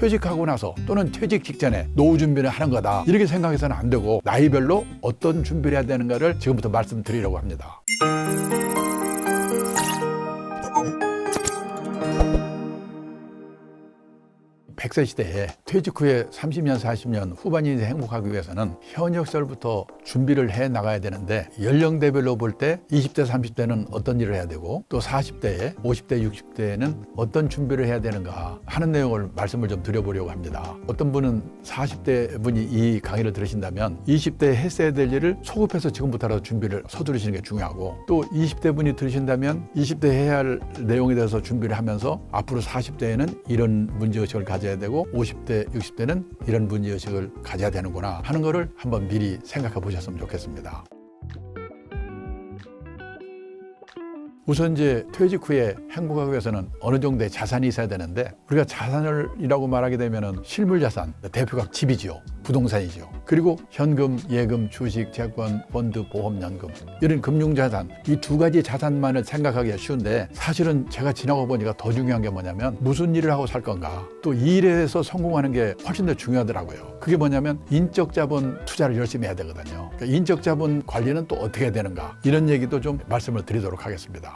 퇴직하고 나서 또는 퇴직 직전에 노후 준비를 하는 거다 이렇게 생각해서는 안 되고 나이별로 어떤 준비를 해야 되는가를 지금부터 말씀드리려고 합니다. 100세 시대에 퇴직 후에 30년, 40년 후반 인생 행복하기 위해서는 현역 시절부터 준비를 해 나가야 되는데 연령대별로 볼 때 20대, 30대는 어떤 일을 해야 되고 또 40대에, 50대, 60대에는 어떤 준비를 해야 되는가 하는 내용을 말씀을 좀 드려보려고 합니다. 어떤 분은 40대 분이 이 강의를 들으신다면 20대에 했어야 될 일을 소급해서 지금부터라도 준비를 서두르시는 게 중요하고 또 20대 분이 들으신다면 20대 해야 할 내용에 대해서 준비를 하면서 앞으로 40대에는 이런 문제의식을 가져야 되고 50대, 60대는 이런 문제의식을 가져야 되는구나 하는 거를 한번 미리 생각해 보셨으면 좋겠습니다. 우선 이제 퇴직 후에 행복하기 위해서는 어느 정도의 자산이 있어야 되는데 우리가 자산이라고 말하게 되면은 실물 자산, 대표가 집이지요. 부동산이죠. 그리고 현금, 예금, 주식, 채권, 펀드, 보험, 연금 이런 금융자산 이 두 가지 자산만을 생각하기가 쉬운데 사실은 제가 지나고 보니까 더 중요한 게 뭐냐면 무슨 일을 하고 살 건가 또 이 일에서 성공하는 게 훨씬 더 중요하더라고요. 그게 뭐냐면 인적 자본 투자를 열심히 해야 되거든요. 그러니까 인적 자본 관리는 또 어떻게 해야 되는가 이런 얘기도 좀 말씀을 드리도록 하겠습니다.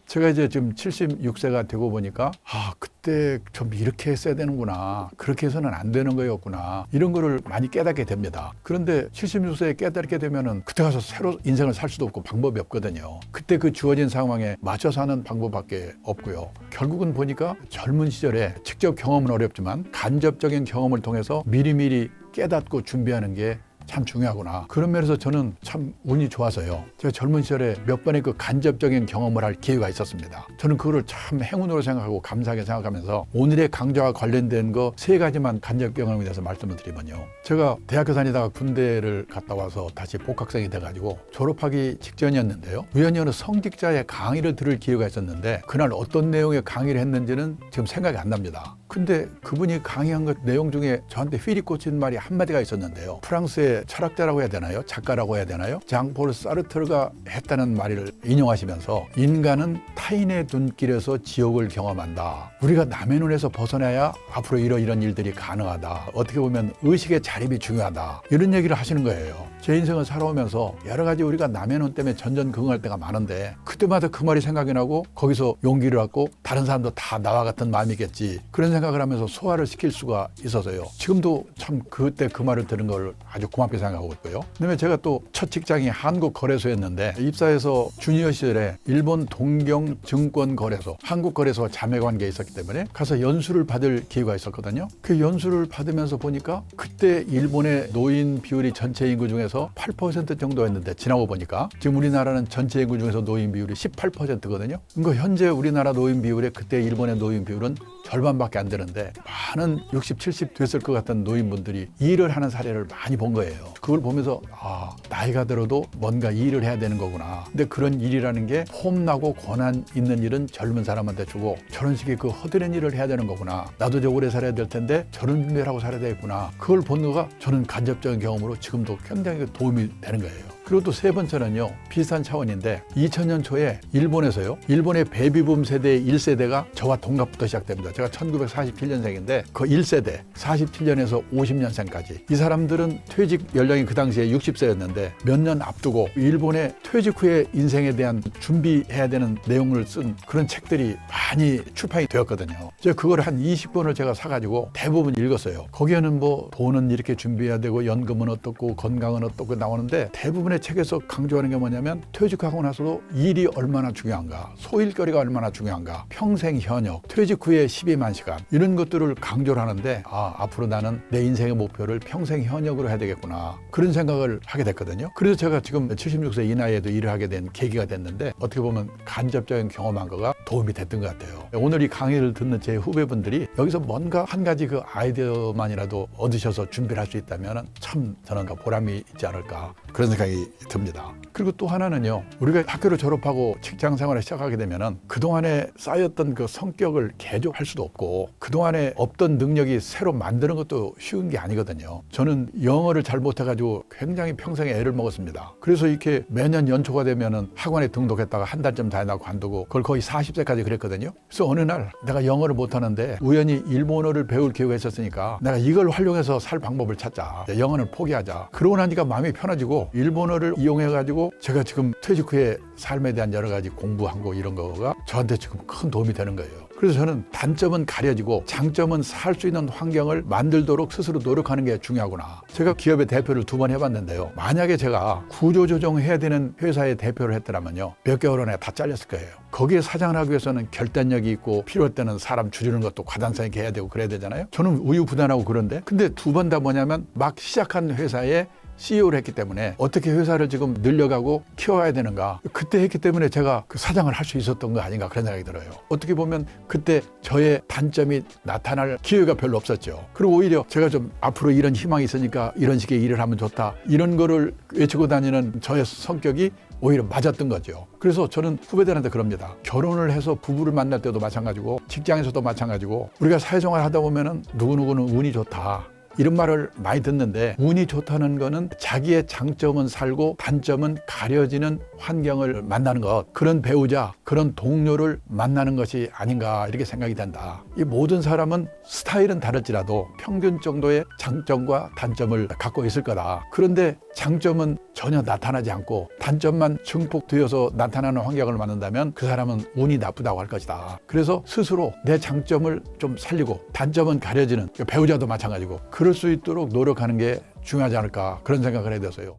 제가 이제 지금 76세가 되고 보니까 그때 좀 이렇게 했어야 되는구나 그렇게 해서는 안 되는 거였구나 이런 거를 많이 깨닫게 됩니다. 그런데 76세에 깨닫게 되면은 그때 가서 새로 인생을 살 수도 없고 방법이 없거든요. 그때 그 주어진 상황에 맞춰 사는 방법밖에 없고요. 결국은 보니까 젊은 시절에 직접 경험은 어렵지만 간접적인 경험을 통해서 미리미리 깨닫고 준비하는 게 참 중요하구나. 그런 면에서 저는 참 운이 좋아서요. 제가 젊은 시절에 몇 번의 그 간접적인 경험을 할 기회가 있었습니다. 저는 그거를 참 행운으로 생각하고 감사하게 생각하면서 오늘의 강좌와 관련된 거 3가지만 간접 경험에 대해서 말씀을 드리면요. 제가 대학교 다니다가 군대를 갔다 와서 다시 복학생이 돼가지고 졸업하기 직전이었는데요. 우연히 어느 성직자의 강의를 들을 기회가 있었는데 그날 어떤 내용의 강의를 했는지는 지금 생각이 안 납니다. 근데 그분이 강의한 것 내용 중에 저한테 휘리 꽂힌 말이 한마디가 있었는데요. 프랑스의 철학자라고 해야 되나요? 작가라고 해야 되나요? 장폴 사르트르가 했다는 말을 인용하시면서 인간은 타인의 눈길에서 지옥을 경험한다. 우리가 남의 눈에서 벗어나야 앞으로 이런 일들이 가능하다. 어떻게 보면 의식의 자립이 중요하다. 이런 얘기를 하시는 거예요. 제 인생을 살아오면서 여러 가지 우리가 남의 눈 때문에 전전긍긍할 때가 많은데 그때마다 그 말이 생각이 나고 거기서 용기를 얻고 다른 사람도 다 나와 같은 마음이겠지. 그런 생각을 하면서 소화를 시킬 수가 있어서요. 지금도 참 그때 그 말을 들은 걸 아주 고맙게 생각하고 있고요. 그다음에 제가 또 첫 직장이 한국거래소였는데 입사해서 주니어 시절에 일본 동경증권거래소, 한국거래소와 자매관계에 있었기 때문에 가서 연수를 받을 기회가 있었거든요. 그 연수를 받으면서 보니까 그때 일본의 노인 비율이 전체 인구 중에서 8% 정도였는데 지나고 보니까 지금 우리나라는 전체 인구 중에서 노인 비율이 18%거든요. 그러니까 현재 우리나라 노인 비율에 그때 일본의 노인 비율은 절반밖에 안 되는데 많은 60, 70 됐을 것 같은 노인분들이 일을 하는 사례를 많이 본 거예요. 그걸 보면서 나이가 들어도 뭔가 일을 해야 되는 거구나. 근데 그런 일이라는 게 폼나고 권한 있는 일은 젊은 사람한테 주고 저런 식의 그 허드렛 일을 해야 되는 거구나. 나도 저 오래 살아야 될 텐데 저런 준비를 하고 살아야 되겠구나. 그걸 본 거가 저는 간접적인 경험으로 지금도 굉장히 도움이 되는 거예요. 그리고 또 3번째는요. 비슷한 차원인데 2000년 초에 일본에서요. 일본의 베이비붐 세대의 1세대가 저와 동갑부터 시작됩니다. 제가 1947년생인데 그 1세대 47년에서 50년생까지 이 사람들은 퇴직 연령이 그 당시에 60세였는데 몇 년 앞두고 일본의 퇴직 후의 인생에 대한 준비해야 되는 내용을 쓴 그런 책들이 많이 출판이 되었거든요. 제가 그걸 한 20권을 제가 사가지고 대부분 읽었어요. 거기에는 뭐 돈은 이렇게 준비해야 되고 연금은 어떻고 건강은 어떻고 나오는데 대부분의 책에서 강조하는 게 뭐냐면 퇴직하고 나서도 일이 얼마나 중요한가, 소일거리가 얼마나 중요한가, 평생 현역, 퇴직 후에 12만 시간 이런 것들을 강조를 하는데 앞으로 나는 내 인생의 목표를 평생 현역으로 해야 되겠구나 그런 생각을 하게 됐거든요. 그래서 제가 지금 76세 이 나이에도 일을 하게 된 계기가 됐는데 어떻게 보면 간접적인 경험한 거가 도움이 됐던 것 같아요. 오늘 이 강의를 듣는 제 후배분들이 여기서 뭔가 한 가지 그 아이디어만이라도 얻으셔서 준비를 할 수 있다면 참 저는 보람이 있지 않을까 그런 생각이 생각이 듭니다. 그리고 또 하나는요, 우리가 학교를 졸업하고 직장 생활을 시작하게 되면은 그동안에 쌓였던 그 성격을 개조할 수도 없고 그동안에 없던 능력이 새로 만드는 것도 쉬운 게 아니거든요. 저는 영어를 잘 못해가지고 굉장히 평생에 애를 먹었습니다. 그래서 이렇게 매년 연초가 되면은 학원에 등록했다가 한 달쯤 다니다가 관두고 그걸 거의 40세까지 그랬거든요. 그래서 어느 날 내가 영어를 못하는데 우연히 일본어를 배울 기회가 있었으니까 내가 이걸 활용해서 살 방법을 찾자. 영어는 포기하자. 그러고 나니까 마음이 편해지고 일본어를 이용해가지고 제가 지금 퇴직 후에 삶에 대한 여러 가지 공부한 거 이런 거가 저한테 지금 큰 도움이 되는 거예요. 그래서 저는 단점은 가려지고 장점은 살 수 있는 환경을 만들도록 스스로 노력하는 게 중요하구나. 제가 기업의 대표를 2번 해봤는데요. 만약에 제가 구조조정해야 되는 회사의 대표를 했더라면요, 몇 개월 안에 다 잘렸을 거예요. 거기에 사장을 하기 위해서는 결단력이 있고 필요할 때는 사람 줄이는 것도 과단성 있게 해야 되고 그래야 되잖아요. 저는 우유부단하고 그런데 근데 2번 다 뭐냐면 막 시작한 회사에 CEO를 했기 때문에 어떻게 회사를 지금 늘려가고 키워야 되는가, 그때 했기 때문에 제가 그 사장을 할 수 있었던 거 아닌가 그런 생각이 들어요. 어떻게 보면 그때 저의 단점이 나타날 기회가 별로 없었죠. 그리고 오히려 제가 좀 앞으로 이런 희망이 있으니까 이런 식의 일을 하면 좋다 이런 거를 외치고 다니는 저의 성격이 오히려 맞았던 거죠. 그래서 저는 후배들한테 그럽니다. 결혼을 해서 부부를 만날 때도 마찬가지고 직장에서도 마찬가지고 우리가 사회생활 하다 보면은 누구누구는 운이 좋다 이런 말을 많이 듣는데, 운이 좋다는 거는 자기의 장점은 살고 단점은 가려지는 환경을 만나는 것, 그런 배우자, 그런 동료를 만나는 것이 아닌가 이렇게 생각이 된다. 이 모든 사람은 스타일은 다를지라도 평균 정도의 장점과 단점을 갖고 있을 거다. 그런데 장점은 전혀 나타나지 않고 단점만 증폭되어서 나타나는 환경을 만든다면 그 사람은 운이 나쁘다고 할 것이다. 그래서 스스로 내 장점을 좀 살리고 단점은 가려지는, 배우자도 마찬가지고 그럴 수 있도록 노력하는 게 중요하지 않을까 그런 생각을 해야 돼서요.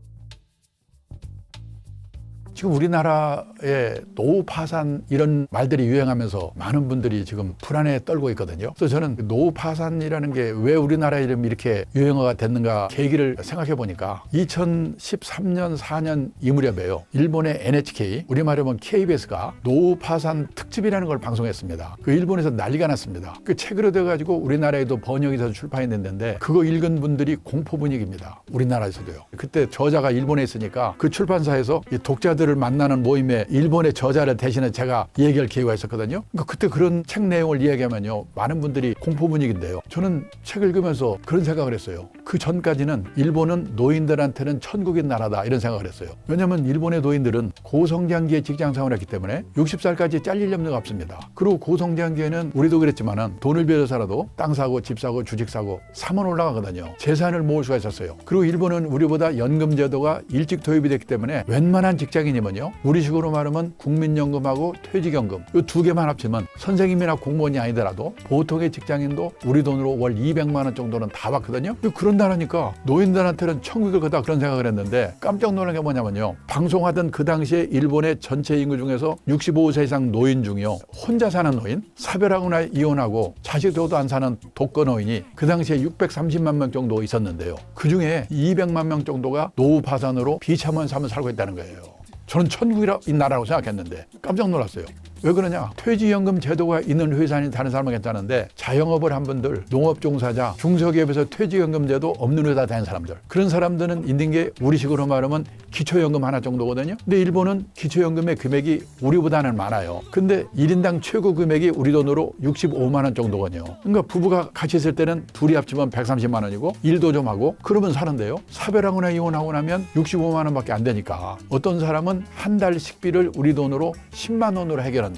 지금 우리나라에 노후 파산 이런 말들이 유행하면서 많은 분들이 지금 불안에 떨고 있거든요. 그래서 저는 노후 파산이라는 게 왜 우리나라 이름이 이렇게 유행어가 됐는가 계기를 생각해 보니까 2013년 4년 이 무렵에요. 일본의 NHK, 우리말하면 KBS가 노후 파산 특집이라는 걸 방송했습니다. 그 일본에서 난리가 났습니다. 그 책으로 돼가지고 우리나라에도 번역이 돼서 출판이 됐는데 그거 읽은 분들이 공포 분위기입니다. 우리나라에서도요. 그때 저자가 일본에 있으니까 그 출판사에서 이 독자들 을 만나는 모임에 일본의 저자를 대신해 제가 얘기할 기회가 있었거든요. 그러니까 그때 그런 책 내용을 이야기하면요, 많은 분들이 공포 분위기인데요. 저는 책을 읽으면서 그런 생각을 했어요. 그 전까지는 일본은 노인들한테는 천국인 나라다 이런 생각을 했어요. 왜냐하면 일본의 노인들은 고성장기에 직장 생활을 했기 때문에 60살까지 잘릴 염려가 없습니다. 그리고 고성장기에는 우리도 그랬지만은 돈을 빌려서라도 땅 사고 집 사고 주식 사고 사면 올라가거든요. 재산을 모을 수가 있었어요. 그리고 일본은 우리보다 연금 제도가 일찍 도입이 됐기 때문에 웬만한 직장인이면요, 우리식으로 말하면 국민연금하고 퇴직연금 이 2개만 합치면 선생님이나 공무원이 아니더라도 보통의 직장인도 우리 돈으로 월 200만 원 정도는 다 받거든요. 그런다니까 노인들한테는 천국일 거다 그런 생각을 했는데 깜짝 놀란 게 뭐냐면요, 방송하던 그 당시에 일본의 전체 인구 중에서 65세 이상 노인 중이요, 혼자 사는 노인, 사별하거나 이혼하고 자식들도 안 사는 독거 노인이 그 당시에 630만 명 정도 있었는데요. 그 중에 200만 명 정도가 노후 파산으로 비참한 삶을 살고 있다는 거예요. 저는 천국인 나라라고 생각했는데 깜짝 놀랐어요. 왜 그러냐? 퇴직연금 제도가 있는 회사니 다른 사람은 괜찮은데 자영업을 한 분들, 농업종사자, 중소기업에서 퇴직연금 제도 없는 회사 다니는 사람들, 그런 사람들은 있는 게 우리식으로 말하면 기초연금 하나 정도거든요. 근데 일본은 기초연금의 금액이 우리보다는 많아요. 근데 1인당 최고 금액이 우리 돈으로 65만 원 정도거든요. 그러니까 부부가 같이 있을 때는 둘이 합치면 130만 원이고 일도 좀 하고 그러면 사는데요. 사별하거나 이혼하고 나면 65만 원밖에 안 되니까 어떤 사람은 한 달 식비를 우리 돈으로 10만 원으로 해결한대요.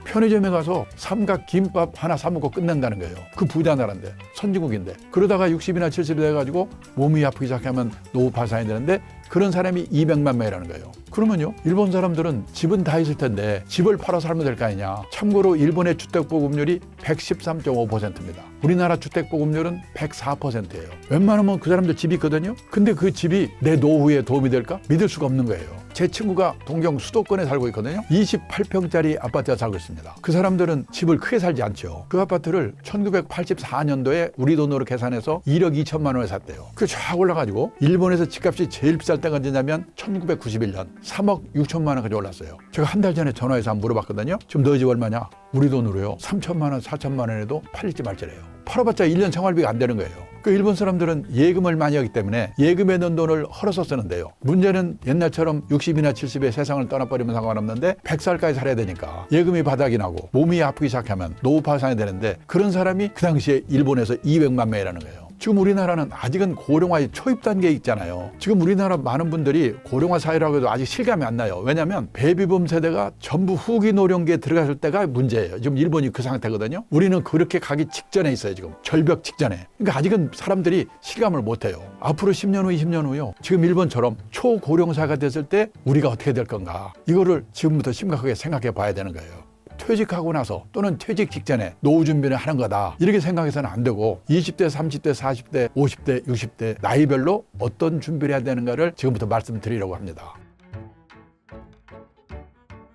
편의점에 가서 삼각 김밥 하나 사 먹고 끝낸다는 거예요. 그 부자 나라인데, 선진국인데. 그러다가 60이나 70이 돼가지고 몸이 아프기 시작하면 노후 파산이 되는데 그런 사람이 200만 명이라는 거예요. 그러면요, 일본 사람들은 집은 다 있을 텐데 집을 팔아 살면 될 거 아니냐. 참고로 일본의 주택보급률이 113.5%입니다. 우리나라 주택보급률은 104%예요. 웬만하면 그 사람들 집이 있거든요. 근데 그 집이 내 노후에 도움이 될까? 믿을 수가 없는 거예요. 제 친구가 동경 수도권에 살고 있거든요. 28평짜리 아파트에 살고 있습니다. 그 사람들은 집을 크게 살지 않죠. 그 아파트를 1984년도에 우리 돈으로 계산해서 1억 2천만 원에 샀대요. 그게 쫙 올라가지고 일본에서 집값이 제일 비쌀 때가 언제냐면 1991년 3억 6천만 원까지 올랐어요. 제가 한 달 전에 전화해서 한번 물어봤거든요. 지금 너희 집 얼마냐? 우리 돈으로요, 3천만 원, 4천만 원에도 팔릴지 말지래요. 팔아봤자 1년 생활비가 안 되는 거예요. 그 일본 사람들은 예금을 많이 하기 때문에 예금에 넣은 돈을 헐어서 쓰는데요. 문제는 옛날처럼 60이나 70에 세상을 떠나버리면 상관없는데 100살까지 살아야 되니까 예금이 바닥이 나고 몸이 아프기 시작하면 노후 파산이 되는데 그런 사람이 그 당시에 일본에서 200만 명이라는 거예요. 지금 우리나라는 아직은 고령화의 초입 단계에 있잖아요. 지금 우리나라 많은 분들이 고령화 사회라고 해도 아직 실감이 안 나요. 왜냐하면 베이비붐 세대가 전부 후기 노령기에 들어갔을 때가 문제예요. 지금 일본이 그 상태거든요. 우리는 그렇게 가기 직전에 있어요. 지금 절벽 직전에. 그러니까 아직은 사람들이 실감을 못해요. 앞으로 10년 후, 20년 후요. 지금 일본처럼 초고령사가 됐을 때 우리가 어떻게 될 건가. 이거를 지금부터 심각하게 생각해 봐야 되는 거예요. 퇴직하고 나서 또는 퇴직 직전에 노후 준비를 하는 거다. 이렇게 생각해서는 안 되고 20대, 30대, 40대, 50대, 60대 나이별로 어떤 준비를 해야 되는가를 지금부터 말씀드리려고 합니다.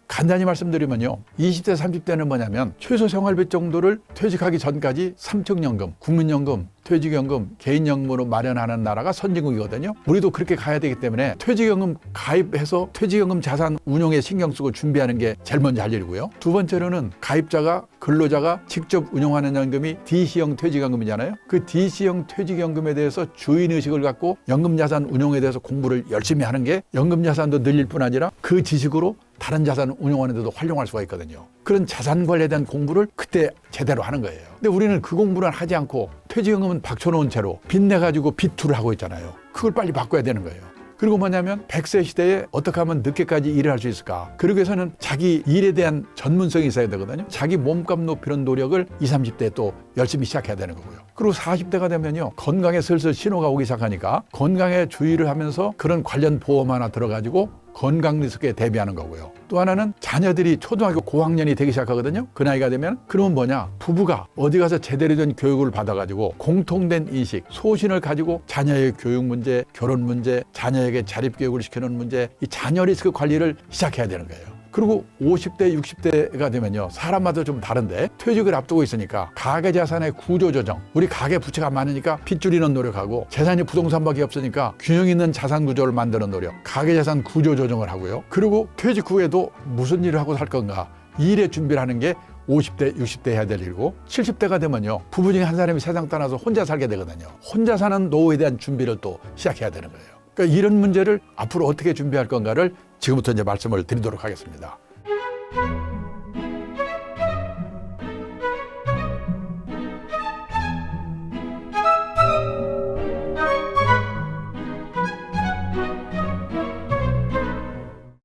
간단히 말씀드리면요. 20대, 30대는 뭐냐면 최소 생활비 정도를 퇴직하기 전까지 삼층연금, 국민연금, 퇴직연금, 개인연금으로 마련하는 나라가 선진국이거든요. 우리도 그렇게 가야 되기 때문에 퇴직연금 가입해서 퇴직연금 자산 운용에 신경 쓰고 준비하는 게 제일 먼저 할 일이고요. 두 번째로는 가입자가 근로자가 직접 운용하는 연금이 DC형 퇴직연금이잖아요. 그 DC형 퇴직연금에 대해서 주인의식을 갖고 연금자산 운용에 대해서 공부를 열심히 하는 게 연금자산도 늘릴 뿐 아니라 그 지식으로 다른 자산 운용하는 데도 활용할 수가 있거든요. 그런 자산 관리에 대한 공부를 그때 제대로 하는 거예요. 근데 우리는 그 공부를 하지 않고 퇴직연금은 박쳐놓은 채로 빚내가지고 빚투를 하고 있잖아요. 그걸 빨리 바꿔야 되는 거예요. 그리고 뭐냐면 100세 시대에 어떻게 하면 늦게까지 일을 할 수 있을까? 그러기 위해서는 자기 일에 대한 전문성이 있어야 되거든요. 자기 몸값 높이는 노력을 20, 30대에 또 열심히 시작해야 되는 거고요. 그리고 40대가 되면요. 건강에 슬슬 신호가 오기 시작하니까 건강에 주의를 하면서 그런 관련 보험 하나 들어가지고 건강 리스크에 대비하는 거고요. 또 하나는 자녀들이 초등학교 고학년이 되기 시작하거든요. 그 나이가 되면 그러면 뭐냐? 부부가 어디 가서 제대로 된 교육을 받아가지고 공통된 인식, 소신을 가지고 자녀의 교육 문제, 결혼 문제, 자녀에게 자립교육을 시키는 문제, 이 자녀 리스크 관리를 시작해야 되는 거예요. 그리고 50대, 60대가 되면요. 사람마다 좀 다른데 퇴직을 앞두고 있으니까 가계자산의 구조조정. 우리 가계 부채가 많으니까 빚 줄이는 노력하고 재산이 부동산밖에 없으니까 균형 있는 자산 구조를 만드는 노력. 가계자산 구조조정을 하고요. 그리고 퇴직 후에도 무슨 일을 하고 살 건가. 이 일에 준비를 하는 게 50대, 60대 해야 될 일이고 70대가 되면요. 부부 중에 한 사람이 세상 떠나서 혼자 살게 되거든요. 혼자 사는 노후에 대한 준비를 또 시작해야 되는 거예요. 그러니까 이런 문제를 앞으로 어떻게 준비할 건가를 지금부터 이제 말씀을 드리도록 하겠습니다.